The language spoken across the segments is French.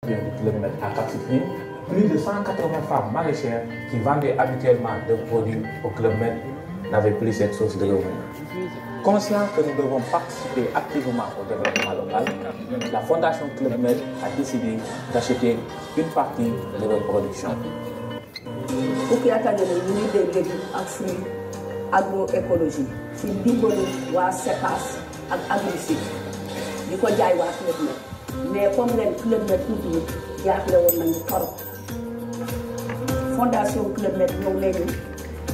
du kilomètre à Cap Skirring, plus de 180 femmes maraîchères qui vendaient habituellement des produits au kilomètre n'avaient plus cette source de revenus. Conscient que nous devons participer activement au développement local, la Fondation Club Med a décidé d'acheter une partie de leur production. Fukki at a ngi nii ñu ngi dee légumes ak fruits agroécologie ci ndimbalu waa CEPAS ak Agri-Sud di ko jaay waa Club Med mais comme ren Club Med tuuti jaaxle woon nañu torop Fondation Club Med ñëw nañu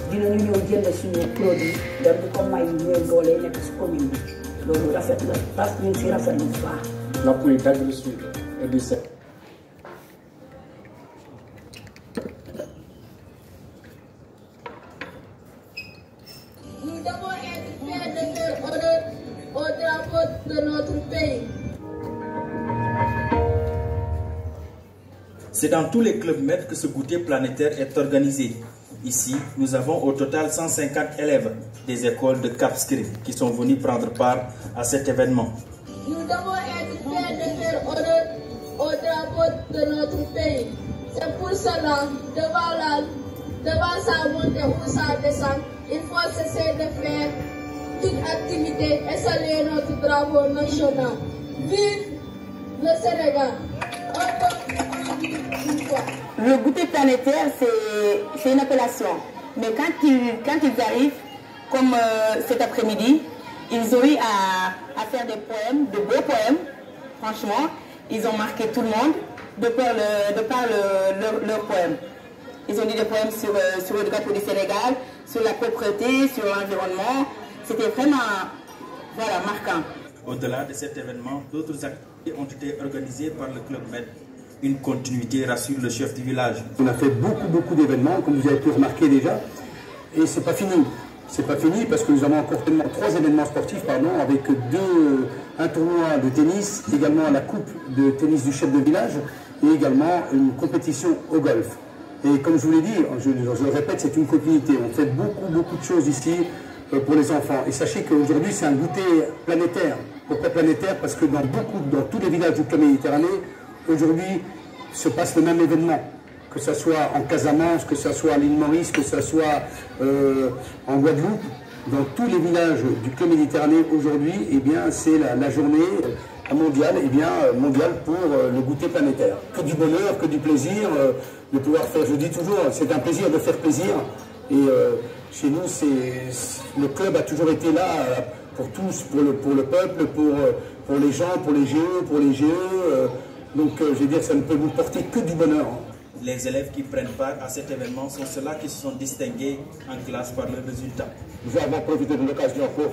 dinañu ñëw jënd suñu produit dem di ko may ñooy doole nekk ci commune bi loolu rafet la parce que ñun ci rafet lu baax. L'appui d'Agri-Sud et du CEPAS. Nous devons être fiers de faire honneur au drapeau de notre pays. C'est dans tous les clubs Med que ce goûter planétaire est organisé. Ici, nous avons au total 150 élèves des écoles de Cap Skirring qui sont venus prendre part à cet événement. Nous devons être fiers de faire honneur au drapeau de notre pays. C'est pour cela, devant sa montée ou sa descente, il faut cesser de faire toute activité et saluer notre drapeau national. Vive le Sénégal! Le goûter planétaire, c'est une appellation. Mais quand ils arrivent, comme cet après-midi, ils ont eu à faire des poèmes, de beaux poèmes. Franchement, ils ont marqué tout le monde de par leurs poèmes. Ils ont dit des poèmes sur le drapeau du Sénégal, sur la propreté, sur l'environnement. C'était vraiment marquant. Au-delà de cet événement, d'autres activités ont été organisées par le Club Med. Une continuité, rassure le chef du village. On a fait beaucoup d'événements, comme vous avez pu remarquer déjà, et c'est pas fini. C'est pas fini parce que nous avons encore 3 événements sportifs, avec un tournoi de tennis, également la coupe de tennis du chef de village, et également une compétition au golf. Et comme je vous l'ai dit, je le répète, c'est une continuité. On fait beaucoup de choses ici pour les enfants. Et sachez qu'aujourd'hui, c'est un goûter planétaire. Pourquoi planétaire? Parce que dans tous les villages du club Méditerranée, aujourd'hui, se passe le même événement, que ce soit en Casamance, que ce soit à l'île Maurice, que ce soit en Guadeloupe. Dans tous les villages du club Méditerranée aujourd'hui, c'est la journée mondiale, mondiale pour le goûter planétaire. Que du bonheur, que du plaisir de pouvoir faire. Je dis toujours, c'est un plaisir de faire plaisir. Et chez nous, le club a toujours été là pour tous, pour le peuple, pour les gens, pour les GE, pour les GE. Donc je veux dire, ça ne peut nous porter que du bonheur. Les élèves qui prennent part à cet événement sont ceux-là qui se sont distingués en classe par leurs résultats. Nous avons profité de l'occasion pour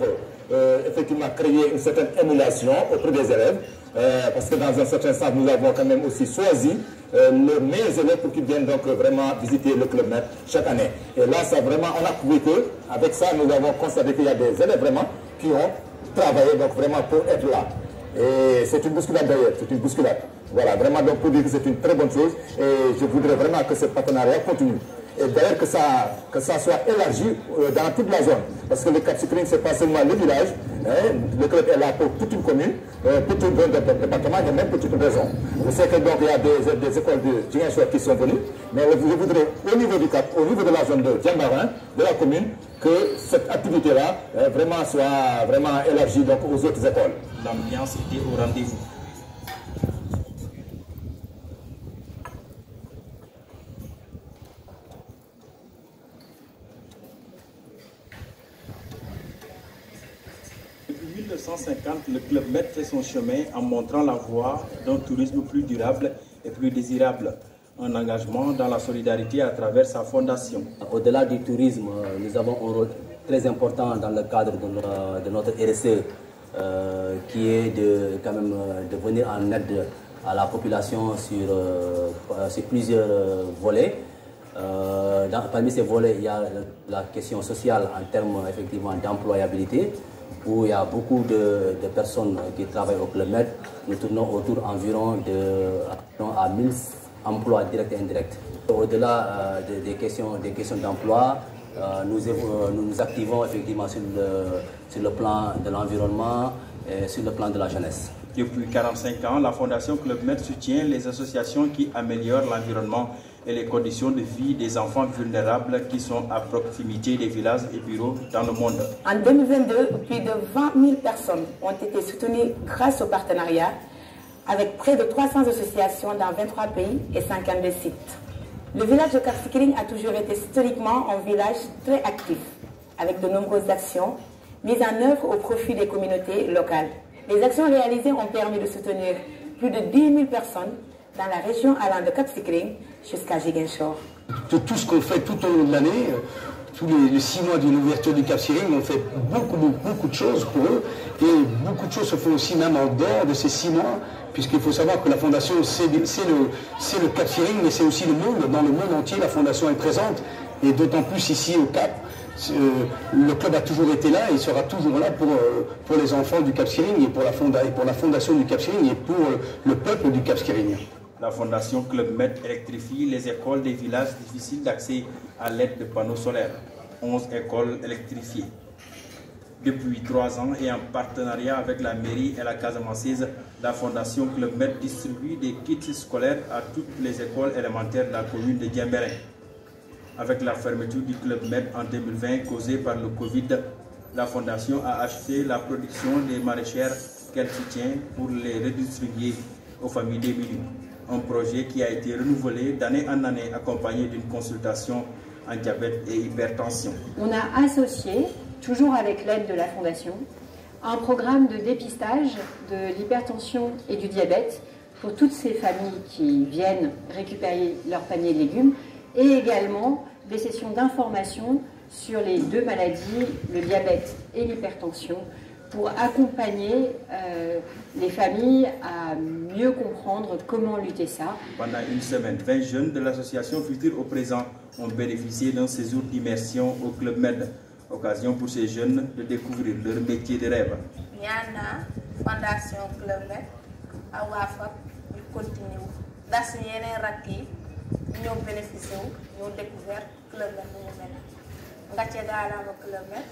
effectivement créer une certaine émulation auprès des élèves, parce que dans un certain sens, nous avons quand même aussi choisi les meilleurs élèves pour qu'ils viennent donc vraiment visiter le Club Med chaque année. Et là, ça vraiment, on a prouvé qu'avec ça, nous avons constaté qu'il y a des élèves vraiment qui ont travaillé donc vraiment pour être là. Et c'est une bousculade d'ailleurs, c'est une bousculade. Voilà, vraiment donc pour dire que c'est une très bonne chose et je voudrais vraiment que ce partenariat continue. Et d'ailleurs que ça soit élargi dans toute la zone. Parce que le Cap Skirring, ce n'est pas seulement le village, le club est là pour toute une commune, tout un département et même pour toute une région. Je sais que donc il y a des écoles de Ziguinchor qui sont venues, mais je voudrais au niveau du Cap, au niveau de la zone de Diamarin, de la commune, que cette activité-là vraiment soit vraiment élargie donc, aux autres écoles. L'ambiance était au rendez-vous. Depuis 1950, le Club Med fait son chemin en montrant la voie d'un tourisme plus durable et plus désirable. Un engagement dans la solidarité à travers sa fondation. Au-delà du tourisme, nous avons un rôle très important dans le cadre de notre RSE, qui est de venir en aide à la population sur plusieurs volets. Parmi ces volets, il y a la question sociale en termes effectivement d'employabilité, où il y a beaucoup de personnes qui travaillent au Club Med. Nous tournons autour environ à 1000 emplois directs et indirects. Au-delà des questions d'emploi, nous nous activons effectivement sur le plan de l'environnement et sur le plan de la jeunesse. Depuis 45 ans, la Fondation Club Med soutient les associations qui améliorent l'environnement et les conditions de vie des enfants vulnérables qui sont à proximité des villages et bureaux dans le monde. En 2022, plus de 20 000 personnes ont été soutenues grâce au partenariat avec près de 300 associations dans 23 pays et 52 sites. Le village de Cap Skirring a toujours été historiquement un village très actif, avec de nombreuses actions mises en œuvre au profit des communautés locales. Les actions réalisées ont permis de soutenir plus de 10 000 personnes dans la région allant de Cap Skirring jusqu'à Ziguinchor. Tout ce qu'on fait tout au long de l'année, tous les 6 mois d'une ouverture du Cap Skirring, on fait beaucoup de choses pour eux. Et beaucoup de choses se font aussi même en dehors de ces 6 mois, puisqu'il faut savoir que la Fondation, c'est le Cap Skirring, mais c'est aussi le monde. Dans le monde entier, la Fondation est présente. Et d'autant plus ici au Cap. Le club a toujours été là et sera toujours là pour les enfants du Cap Skirring et pour la fondation du Cap Skirring et pour le peuple du Cap Skirring. La Fondation Club Med électrifie les écoles des villages difficiles d'accès à l'aide de panneaux solaires. 11 écoles électrifiées. Depuis 3 ans et en partenariat avec la mairie et la Casamançaise, la Fondation Club Med distribue des kits scolaires à toutes les écoles élémentaires de la commune de Diembéring. Avec la fermeture du Club Med en 2020 causée par le Covid, la Fondation a acheté la production des maraîchères qu'elle soutient pour les redistribuer aux familles démunies. Un projet qui a été renouvelé d'année en année, accompagné d'une consultation en diabète et hypertension. On a associé, toujours avec l'aide de la Fondation, un programme de dépistage de l'hypertension et du diabète pour toutes ces familles qui viennent récupérer leur panier de légumes, et également des sessions d'information sur les 2 maladies, le diabète et l'hypertension, pour accompagner les familles à mieux comprendre comment lutter ça. Pendant une semaine, 20 jeunes de l'association Futur au Présent ont bénéficié d'un séjour d'immersion au Club Med. Occasion pour ces jeunes de découvrir leur métier de rêve. Yana Fondation Club Med à Wafak, ñu continue dans yeneen rakk yi ñoo bénéficié wu ñoo découvert Club Med ñu mel ngacce gaalama Club Med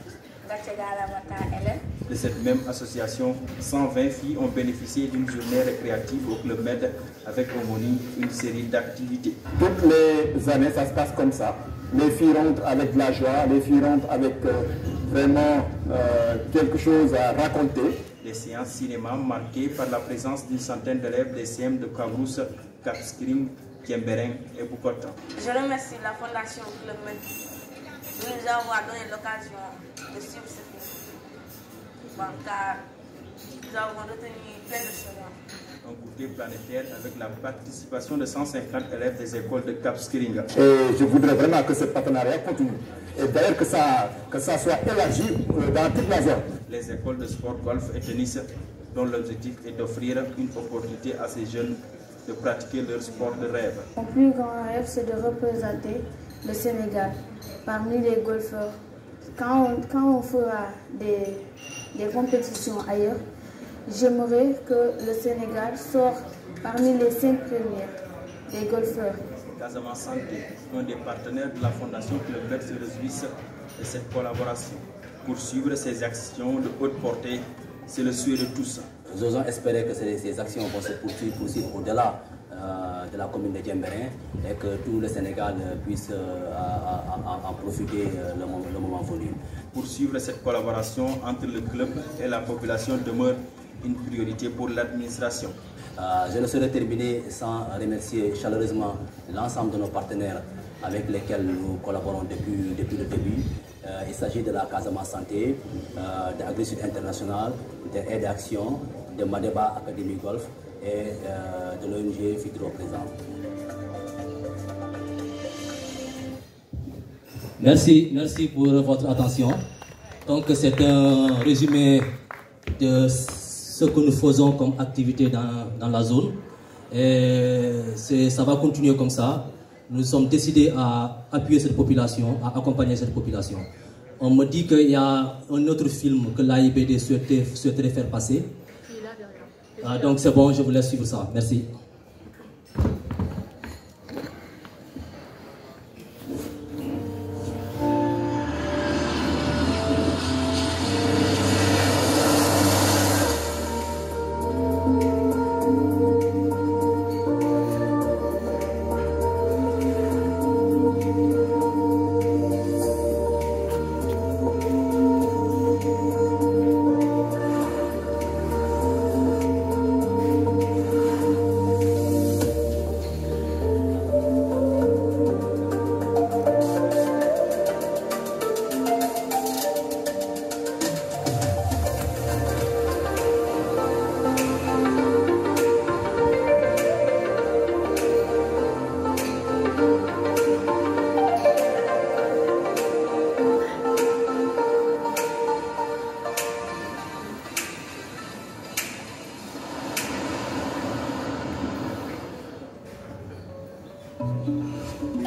ngacce gaalama ta Hélène. De cette même association, 120 filles ont bénéficié d'une journée récréative au Club Med avec au menu une série d'activités. Toutes les années, ça se passe comme ça. Les filles rentrent avec de la joie, les filles rentrent avec vraiment quelque chose à raconter. Les séances cinéma marquées par la présence d'une centaine d'élèves des CM de Kabrousse, Cap Skirring, Diembéring et Boucotte. Je remercie la Fondation Club Med de nous avoir donné l'occasion de suivre ce film. Car nous avons retenu plein de choses. Un goûter planétaire avec la participation de 150 élèves des écoles de Cap Skirring. Et je voudrais vraiment que ce partenariat continue. Et d'ailleurs que ça soit élargi dans toute la zone. Les écoles de sport, golf et tennis, dont l'objectif est d'offrir une opportunité à ces jeunes de pratiquer leur sport de rêve. Mon plus grand rêve, c'est de représenter le Sénégal parmi les golfeurs. Quand on fera des compétitions ailleurs, j'aimerais que le Sénégal sorte parmi les 5 premiers des golfeurs. Casamance Santé, un des partenaires de la Fondation Club Med, se réjouissent de cette collaboration. Poursuivre ces actions de haute portée, c'est le souhait de tous. Nous osons espérer que ces actions vont se poursuivre au-delà de la commune de Diembéring et que tout le Sénégal puisse en profiter le moment venu. Poursuivre cette collaboration entre le club et la population demeure une priorité pour l'administration. Je ne saurais terminer sans remercier chaleureusement l'ensemble de nos partenaires avec lesquels nous collaborons depuis le début. Il s'agit de la Casamance Santé, de AgriSud International, de Aide Action, de Madeba Academy Golf et de l'ONG Futur au Présent. Merci pour votre attention. Donc c'est un résumé de ce que nous faisons comme activité dans la zone. Et ça va continuer comme ça. Nous sommes décidés à appuyer cette population, à accompagner cette population. On me dit qu'il y a un autre film que l'AIBD souhaiterait faire passer. Donc c'est bon, je vous laisse suivre ça. Merci.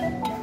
Merci.